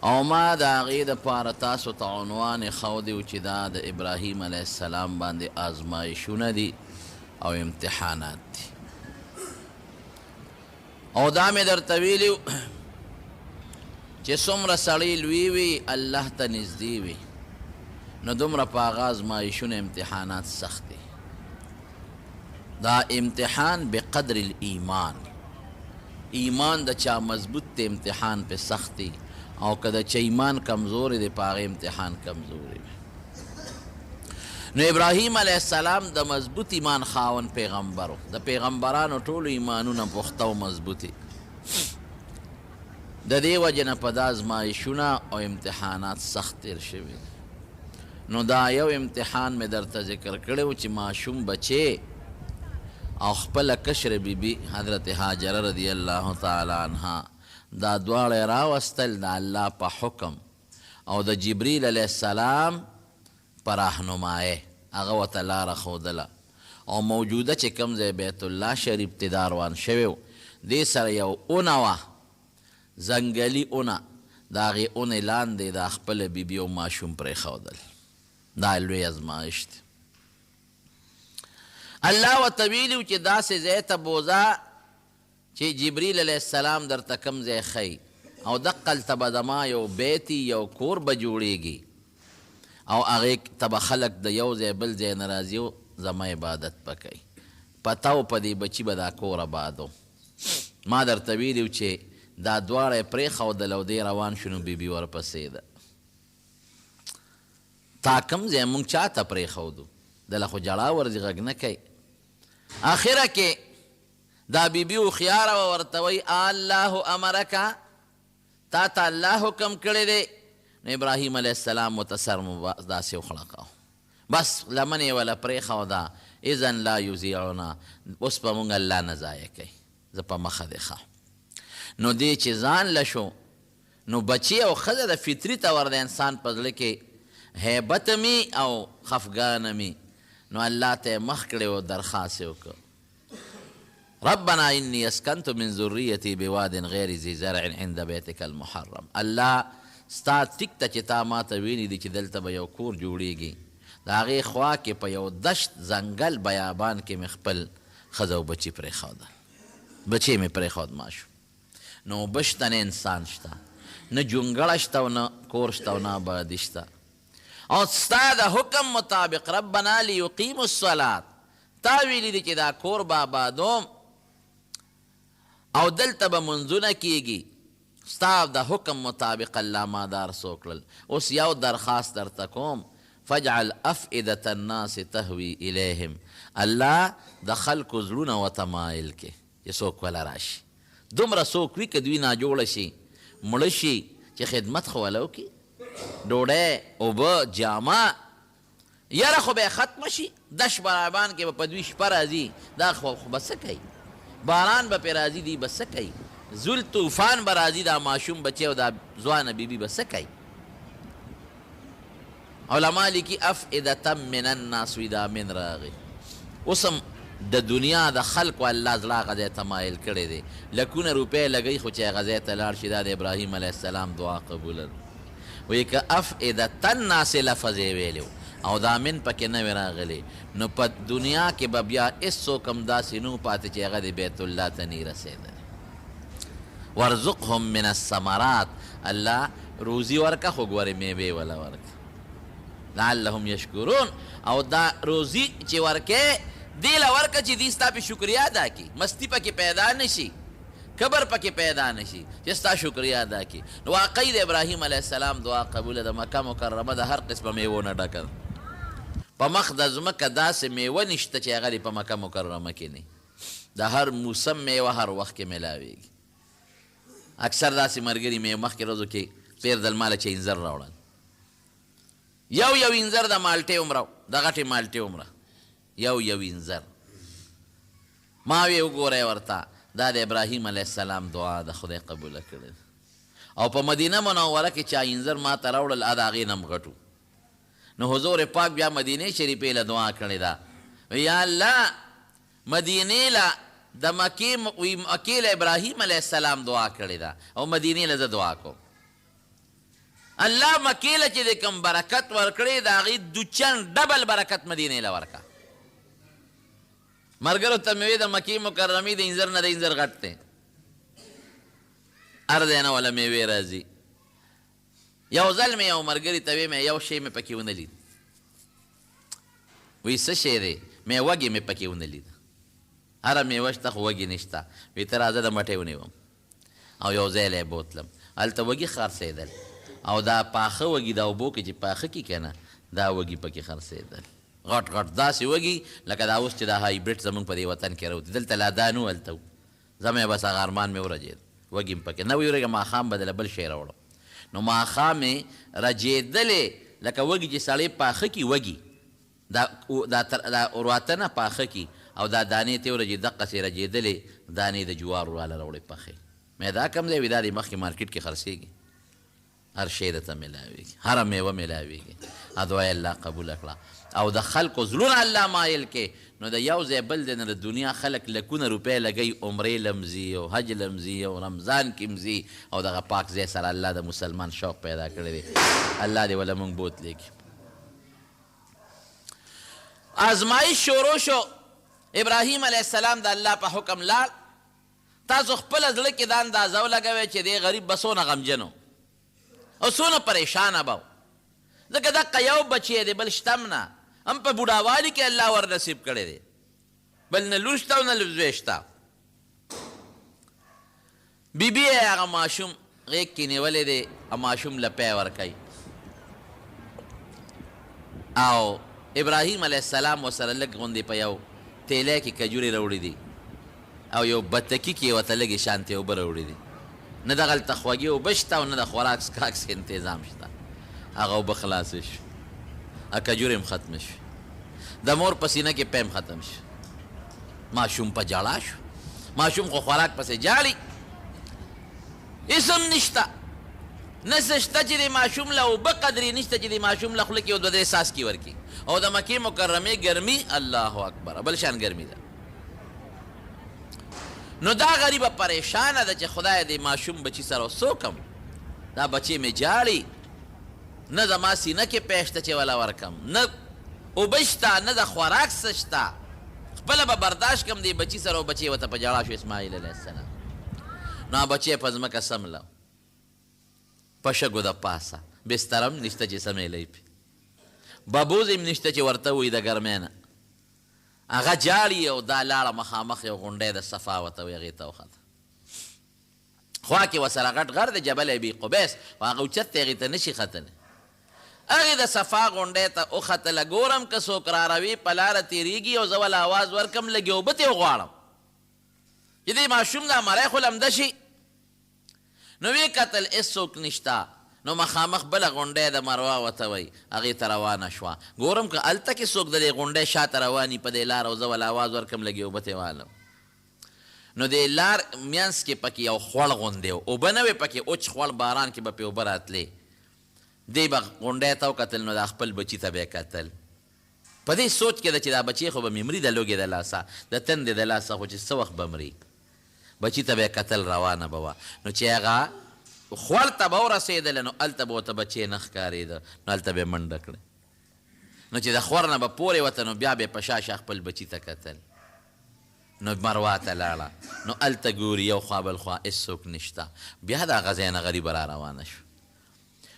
او ما د هغې دپاره تاسو ته عنوان ښودی و چې دا د ابراهیم علیه السلام باندې آزمایشونه دي او امتحانات دي. او دا مې درته ویلي و چې څومره سړی لوی وي الله ته نږدې وي نو دومره په هغه آزمایشونه امتحانات سخت دي. دا امتحان بقدر الایمان، ایمان د چا مضبوط دی امتحان پې سخت دی، او که د چا ایمان کمزوری دی په هغې امتحان کمزوری وي. نو ابراهیم علیه السلام د مضبوط ایمان خاوند پیغمبر و. د پیغمبرانو ټولو ایمانونه پخته و مضبوطي. د دې وجې نه په دا ازمایشونه او امتحانات سخت تیر شوي. نو دا یو امتحان مې درته ذکر کړی و چې ماشوم بچې او خپله کشر بیبي حضرت هاجره رضی الله تعالی عنها دا دواړه راوستل د الله په حکم او د جبریل علیه السلام په راهنمایۍ هغه ورته لاره ښودله. او موجوده چې کوم ځای بیت الله شریف ته دا روان شوی و دې سره یو اونه وه، ځنګلي اونه. د هغې اونې لاندې د خپله بیبي او ماشوم پرېښودل. دا لوی ازمایش دی. الله ورته ویلي و چې داسې ځای ته بوځه چې جبریل علیه السلام درته کوم ځای ښیي، او دقلته به زما یو بیتي یو کور به جوړیږي، او هغې ته به خلک د یو ځای بل ځای نه راځي او زما عبادت به کوي. پته و په دې بچي به دا کور آباد و. ما درته ویلي و چې دا دواړه یې پرېښودل او دی روان شو نو بیبي ورپسې ده. تا کوم ځای مونږ چا ته پرېښودو؟ دله خو جړا ورځي غږ نه کوي. آخره کې دا بیبي هوښیاره وه، ورته وایي الله امرکه، تا ته الله حکم کړی دی. نو ابراهیم علیه السلام ورته سر داسې وخړقاو، بس لمن یې وله پرېښوده. اذن لا یضیعنا، اوس به مونږ الله نه ضایع کوي، زه په مخه دی ښه. نو دی چې ځان له شو نو بچی او ښځه د فطري طور د انسان په زړه کې هیبت می او خفګانه می. نو الله ته یې مخ کړی و، درخواست یې وکړ ربنا انی اسکنت من ذریتی بواد غیر ذی زرع عند بیتک المحرم. الله ستا ټیک ته چې تا ما ته ویلي دي چې دلته به یو کور جوړیږي، د هغې خوا کې په یو دشت ځنګل بیابان کې مې خپل ښځه او بچي پرېښودل. بچی مې پرېښود ماشوم. نو اوبه شته نه انسان شته، نه جونګړه شته او نه کور شته او نه آبادي شته. او ستا د حکم مطابق ربنا لیقیموا الصلاة، تا ویلي دي چې دا کور به آبادوم او دلته به منځونه کیږي. ستا د حکم مطابق الله ما دا رسو کړل. اوس یو درخواست درته کوم، فجعل افئدة الناس تهوي الیهم، الله د خلکو زړونه ورته مایل کې چې څوک وله راشي. دومره څوک وي که دوی ناجوړه شي مړه شي چې خدمت خو وله وکړي، ډوډۍ اوبه جامه، یاره خو به یې ختمه شي. دش برابان کې به په دوی شپه راځي، دا خو به څه کوي؟ باران به پرې راځي، دوی به څه کوي؟ زول طوفان به راځي، دا ماشوم بچی او دا ځوانه بیبي به څه کوي؟ علما لیکي افئدة من الناس وي دا من راغی. اوس هم د دنیا د خلکو الله زړه هغه ځای ته مایل کړی دی. لکونه روپۍ لګوي خو چې هغه ځای ته لاړ شي دا د ابراهیم علیه السلام دعا قبوله ده. وایي که افئدة الناس لفظ یې ویلی او دا من پکې نه وي راغلی، نو په دنیا کې به بیا هېڅوک هم داسې نه پاتې چې هغه د بیت الله ته نه رسېدلی. ورزقهم من الثمرات، الله روزي ورکه خو ګورې میوې وله ورکه لعلهم یشکرون. او دا روزي چې ورکې دې له ورکه چې دې ستا پې شکریا ادا کړي، مستي پکې پیدا نه شي، کبر پکې پیدا نه شي، چې ستا شکریا ادا کړي. نو واقعي د ابراهیم علیه السلام دعا قبوله د مکه مکرمه د هر قسمه میوو نه ډکه ده. په مخ د ځمکه داسې میوه نشته چې هغه دې په مکه مکرمه کې نه. د هر موسم میوه هر وخت کې میلاویږي. اکثر داسې ملګري مې مخکې ورځو کې تېر ځل ماله چې انځر راوړل، یو انځر د مالټې عمره د غټې مالټې عمره یو انځر. ما وی وګورئ ورته دا د ابراهیم علیه السلام دعا د خدای قبوله کړې. او په مدینه منوره کې چا انځر ما ته راوړل د هغې نه م غټو. نو حضور پاک بیا مدینې شریفې له دعا کړې ده، یا الله مدینې له د مکې له ابراهیم علیه السلام دعا کړې ده او مدینې له زه دعا کوم. الله مکې له چې د کوم برکت ورکړی د هغې دوچن ډبل برکت مدینې له ورکړه. ملګرو ته مې وې د مکې مکرمې د انځر نه د انځر غټ دی، هر ځای نه وله میوې راځي. یو ځل مې یو ملګري ته وې مې یو شی مې پکې ونه لید، وایي څه شی دی؟ مې وږې مې پکې ونه لید. هره میوه شته خو وږې نشته. وایي ته راځه د مټۍ ونیوم او یو ځای له یې بوتلم، هلته وږي خرڅېدل او دا پاخه وږي دا اوبو کې چې پاخه کي که نه دا وږي پکې خرڅېدل، غټ غټ داسې وږي لکه دا اوس چې دا هایبریډ زمونږ په دې وطن کې راوتي. دلته لا دا نه و، هلته و. زه مې بس هغه ارمان مې ورجېد، وږي م پکې نه ویورېږه. ماښام به دله بل شی راوړم. نو ماښام یې رجېدلې لکه وږي چې سړی پاخه کي وږي دا ورواته نه پاخه کي او دا دانې ته ورجې دقسې رجېدلې دانې د جوارو راله راوړې پخې. مې دا کم دی؟ وي دا د مخکې مارکیټ کې خرڅېږي، هر شی درته میلاوېږي، هره میوه میلاوېږي. دعا یې الله قبوله کړه او د خلکو زړونه الله مایل کې. نو د یو ځای بل دی نه د دنیا خلک لکونه روپۍ لګوي، عمرې لمځي او حج لمځي او رمضان کې مځي او دغه پاک ځای سره الله د مسلمان شوق پیدا کړی دی. الله دې وله مونږ بوتلی کړي. آزمایش شروع شو. ابراهیم علیه السلام د الله په حکم لاړ. تاسو خپله زړه کې دا اندازه ولګوئ چې دی غریب به څونه غمجن و او څونه پریشانه به و، ځکه دقه یو بچی دی، بل شته م نه، هم په بوډاوالي کې الله ور نصیب کړی دی، بل نه لور شته او نه زوی شته. بیبي یې هغه ماشوم غېږ کې نیولی دی او ماشوم له پی ورکوي او ابراهیم علیه السلام ورسره لږ غوندې په یو تیلی کې کجورې راوړي دي او یو بتکي کې ورته لږې شانتې اوبه راوړي دي. نه دغلته خوږې اوبه شته او نه د خوراک څښاک انتظام شته. هغه اوبه خلاصې شو، کجورې هم ختمې شوې، د مور په سینه کې پیم ختم شو. ماشوم په جاړه شو. ماشوم خو خوراک پسې جاړي، هېڅ هم نشته، نه څه شته چې د ماشوم له اوبه قدرې نشته چې د ماشوم له خوله کې یو دوه درې څاڅکي ورکړي. او د مکې مکرمې ګرمي الله اکبر بل شان ګرمي ده. نو دا غریبه پریشانه ده چې خدای د ماشوم بچي سره څوکم، دا بچی مې جاړي، نه زما سینه کې پیشته چې وله ورکم، نه اوبه شته، نه د خوراک څه شته، خپله به برداشت کم دی بچي سره. او بچی ورته په ژړا شو اسماعیل علیه السلام. نو بچی په ځمکه سمله په شګو د پاسه، بستر هم نشته چې سمیلی پې، ببوز هم نشته چې ورته وي د ګرمۍ نه. هغه جاړي او دا لاړه مخامخ یو غونډی د صفا ورته وي، هغې ته وخته. خوا کې ورسره غټ غر دی جبل ابي قبیس، خو هغه اوچت دی، هغې ته نشي ختلی. هغې د صفا غونډۍ ته وختله. ګورم که څوک راروي په لاره تېرېږي او زه ول اواز ورکم لږې اوبه ترې وغواړم چې دې ماشوم دا مری خو لمده شي. نو ویې کتل هېڅوک نشته. نو مخامخ بله غونډۍ د مروه ورته وایي، هغې ته روانه شوه. ګورم که هلته کې څوک د دې غونډۍ شاته رواني په دې لار او زه ول اواز ورکم لږې اوبه ترې والم. نو د لار منځ کې پکې یو خوړ غوندې و، اوبه نه وې پکې، اوچ خوړ، باران کې به پې اوبه راتلې. دی به غونډۍ ته وکتل، نو دا خپل بچي ته به یې کتل. په دې سوچ کې ده چې دا بچی خو به مې مري د لوږې د لاسه، د تندې د لاسه، خو چې څه وخت به مري. بچي ته به یې کتل، روانه به وه. نو چې هغه خوړ ته به ورسېدله نو هلته به ورته بچی نه ښکارېده، نو هلته به یې منډه کړه. نو چې د خور نه به پورې وته نو بیا به یې په شاشه خپل بچي ته کتل. نو مروه ته لاړه، نو هلته ګوري یو خوا بل خوا هېڅوک نشته. بیا د هغه ځای نه غریبه را روانه شو.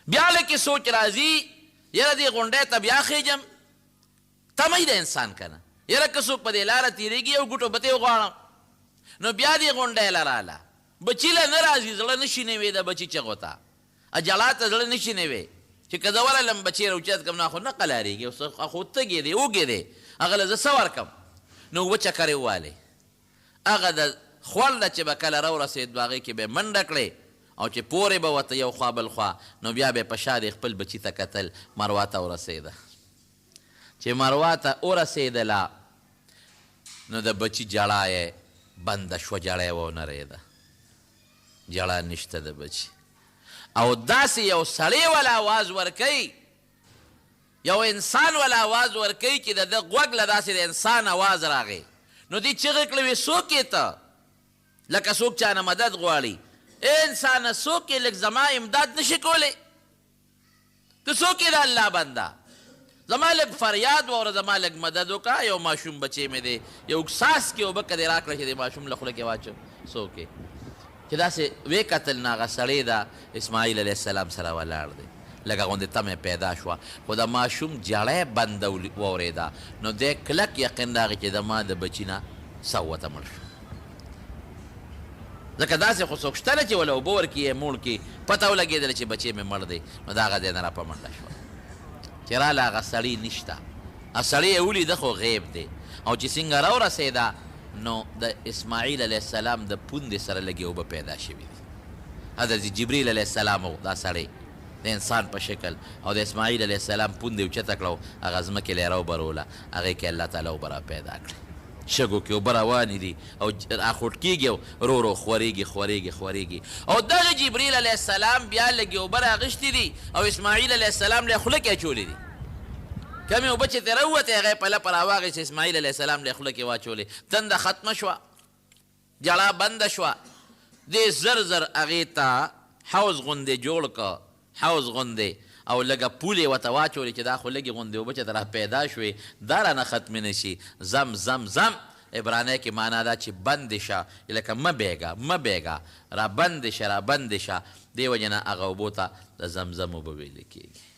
بیا لکې سوچ راځي، یاره دې غونډۍ ته بیا خېجم، تمی د انسان که نه، یاره که څوک په دې لاره تېرېږي یو ګوټو به ترې وغواړم. نو بیا دې غونډۍ له راله، بچي له نه راځي، زړه نشي نیوی د بچي چغو ته، جلا ته زړه نشي نیوی چې که زه ورلم بچی راوچت کړم، نه خو نه قلاریږي، خو تږی دی، اوږې دی، هغه له زه څه ورکړم. نو اووه چکرې ووالې، هغه د خوړ ده چې به کله راورسېد هغې کې به یې منډه کړې او چې پورې به ورته یو خوا بل خوا. نو بیا به یې په شا د خپل بچي ته کتل. مروه ته ورسېده. چې مروه ته ورسېدله نو د بچي جړا یې بنده شوه، جړا یې ونرېده، جړا نشته د بچي. او داسې یو سړی ولا آواز ورکوي، یو انسان ولا آواز ورکوي چې د ده غوږ له داسې د انسان آواز راغی. نو دې چغې کړې وې څوک یې ته، لکه څوک چا نه مدد غواړي. ای انسانه څوک یې، لږ زما امداد نشي کولی؟ ته څوک یې د الله بنده زما لږ فریاد واوره زما لږ مدد وکړه یو ماشوم بچی مې دی یو ساس کې اوبه که دې راکړه چې د ماشوم له خوله کې واچو څوک یې چې داسې ویې کتل نو هغه سړی د اسماعیل علیه السلام سره ولاړ دی لږه غوندې تمه پیدا شوه خو د ماشوم جړی بنده واورېده نو دی کلک یقین راغی چې د ما د بچي نه سوته مړ شو ځکه داسې خو څوک شته نه چې وله اوبه ورکړي یې موړ کړي پته ولګېدله چې بچی مې مړ دی نو د هغه ځای نه را په منډه شوه چې راله هغه سړي نشته سړی یې ولیده خو غیب دی او چې څنګه راورسېده نو د اسماعیل علیه السلام د پوندې سره لږې اوبه پیدا شوي دي حضرت جبریل علیه السلام و دا سړی د انسان په شکل او د اسماعیل علیه السلام پوندې اوچته کړه هغه ځمکې له یې راوبروله هغې کې الله تعالی اوبه را پیدا کړې شګو کې اوبه روانې دي او راخوټ کېږي او ورو ورو خورېږي او دغه جبریل علیه السلام بیا لږې اوبه راغښتې دي او اسماعیل علیه السلام له یې خوله کې اچولې دي کمې اوبه چې ترې راووتې هغه یې په لپه راواغېست اسماعیل علیه السلام له یې خوله کې واچولې تنده ختمه شوه جړه بنده شوه دې زر هغې ته حوض غوندې جوړ که حوض غوندې او لږه پولې ورته واچولې چې دا خو لږې غوندې اوبه چې را پیدا شوې دا رانه ختمې نه شي زم عبرانی کې معنا ده چې بندې شه لکه مه بیږه را بندې شه دې وجې نه هغه اوبو ته د زمزم اوبه ویلې کېږي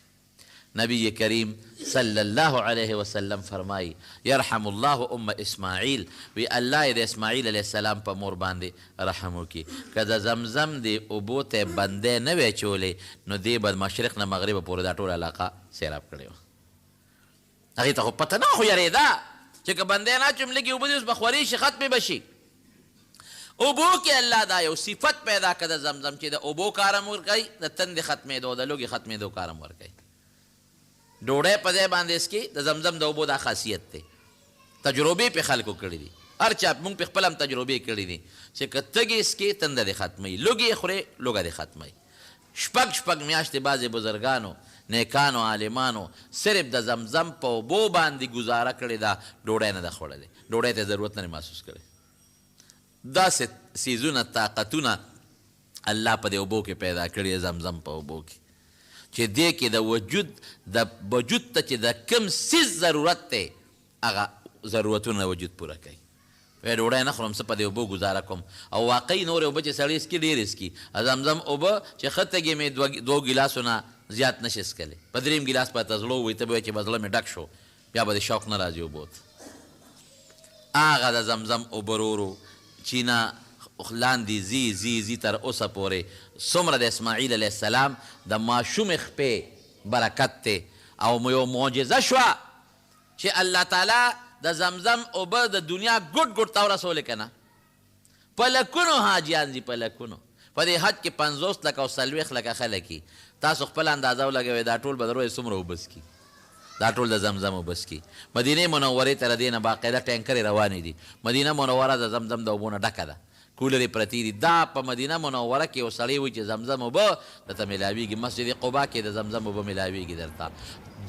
نبی کریم صلی الله علیه وسلم فرمایی یرحم الله ام اسماعیل وی الله یې د اسماعیل علیه السلام په مور باندې رحم وکړي که د زمزم د اوبو ته بندې نه وی اچولې نو دې به مشرق نه مغربه پورې دا ټوله علاقه سیراب کړې وه هغې ته خو پته نه خو یارېده چې که بندې نه اچوم لږې اوبه دي اوس به خورې شي ختمې به شي اوبو کې الله دا یو صفت پیدا کړه د زمزم چې د اوبو کارم ورکوي د تندې ختمېدو د لوږې ختمېدو کارم ورکوي ډوډۍ په ځای باندې اسکي د زمزم د اوبو دا خاصیت دی تجربې پې خلکو کړي دي هر چا موږ پې خپله هم تجربې کړي دي چې که تږې اسکي تنده دې ختموي لوږې یې خورې لوږه دې ختموي شپږ میاشتې بعضې بزرګانو نیکانو عالمانو صرف د زمزم په اوبو باندې ګزاره کړې ده ډوډۍ نه ده خوړلې ډوډۍ ته ضرورت نه محسوس کړی داسې څیزونه طاقتونه الله په دې اوبو کې پیدا کړي زمزم په اوبو کې چې دې کې د وجود ته چې د کم څیز ضرورت دی هغه ضرورتونه وجود پوره کوي وی ډوډۍ نه خورم څه په دې اوبو ګزاره کوم او واقعي نورې اوبه چې سړی اسکي ډېرې اسکي زمزم اوبه چې ښه تږې مې دوه ګیلاسونه زیات نشي څکلی په درېیم ګیلاس به ته زړه ووایي ته به وایې چې به زړه مې ډک شو بیا به دې شوق نه راځي اوبو ته هغه د زمزم اوبه ورو چینه لاندې زی تر اوسه پورې څومره د اسماعیل علیه السلام د ماشوم خپې برکت دی او یو معجزه شوه چې الله تعالی د زمزم اوبه د دنیا ګوټ ته ورسولې که نه په لکونو حاجیان دي په لکونو په دې حج کې 50 لکه او 40 لکه خلک دي تاسو خپل اندازه ولګوئ دا ټول به در وایي څومره اوبه څکي دا ټول د زمزم اوبه څکي مدینې منورې ته له دې نه باقاعده ټینکرې روانې دي مدینه منوره د زمزم د اوبو نه ډکه ده کولرې پرتې دي دا په مدینه منوره کې یو سړی وایي چې زمزم اوبه درته میلاویږي مسجد قبا کې د زمزم اوبه میلاویږي درته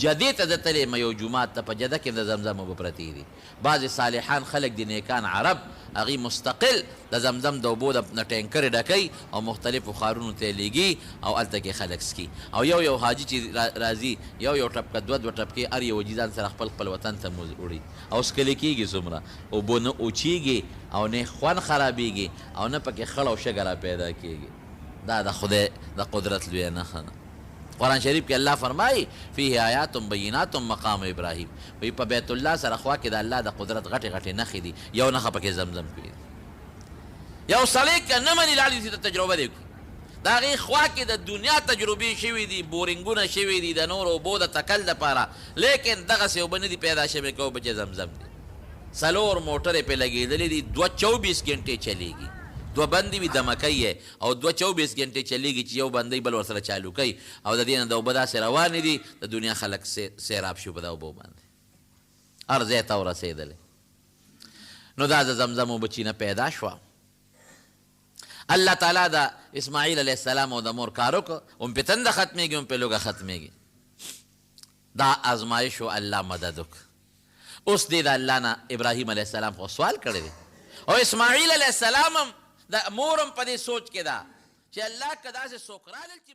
جدې ته زه تللی یم یو جومات ته په جده کې د زمزم اوبه پرتې دي بعضې صالحان خلک دي نیکان عرب هغوی مستقل د زمزم د اوبو نه ټینکرې ډکوي او مختلفو ښارونو ته یې لیږي او هلته کې خلک څکي او یو حاجي چې راځي یو ټپکه دوه ټپکې هر یو حاجي ځان سره خپل وطن ته وړي او څکلې کېږي څومره اوبه نه اوچېږي او نه خوند خرابېږي او نه پکې خړ او شګه را پیدا کېږي دا د خدای د قدرت لویه نښه ده قرآن شریف کې الله فرمایي فیه آیات بینات مقام ابراهیم وایي په بیت الله سره خوا کې د الله د قدرت غټې نښې دي یو نښه پکې زمزم کړي یو سړی که نه مني لاړ دي ته تجربه دی کړي د هغې خوا کې د دنیا تجربې شوي دي بورینګونه شوي دي د نورو اوبو د تکل دپاره لیکن دغسې اوبه نه دي پیدا شوې که اوبه چې زمزم دي 4 موټرې پې لګېدلې دي 24 ګنټې چلیږي 2 بندې وي دمکی یې او 24 ګنټې چلیږي چې یو بندی بل ورسره چالو کوي او د دې نه د اوبه داسې روانې دي د دنیا خلک سیراب شو په د اوبو باندې هر ځای ته ورسېدلې نو دا د زمزم اوبه چینه پیدا شوه الله تعالی د اسماعیل علیه السلام او د مور کار وکړه هم پې تنده ختمېږي هم پې لوږه ختمېږي دا ازمایش و الله مدد وکړه اوس دې د الله نه ابراهیم علیه السلام خو سوال کړی دی او اسماعیل علیه السلام هم د مور هم په دې سوچ کې ده چې الله که داسې څوک رالل چې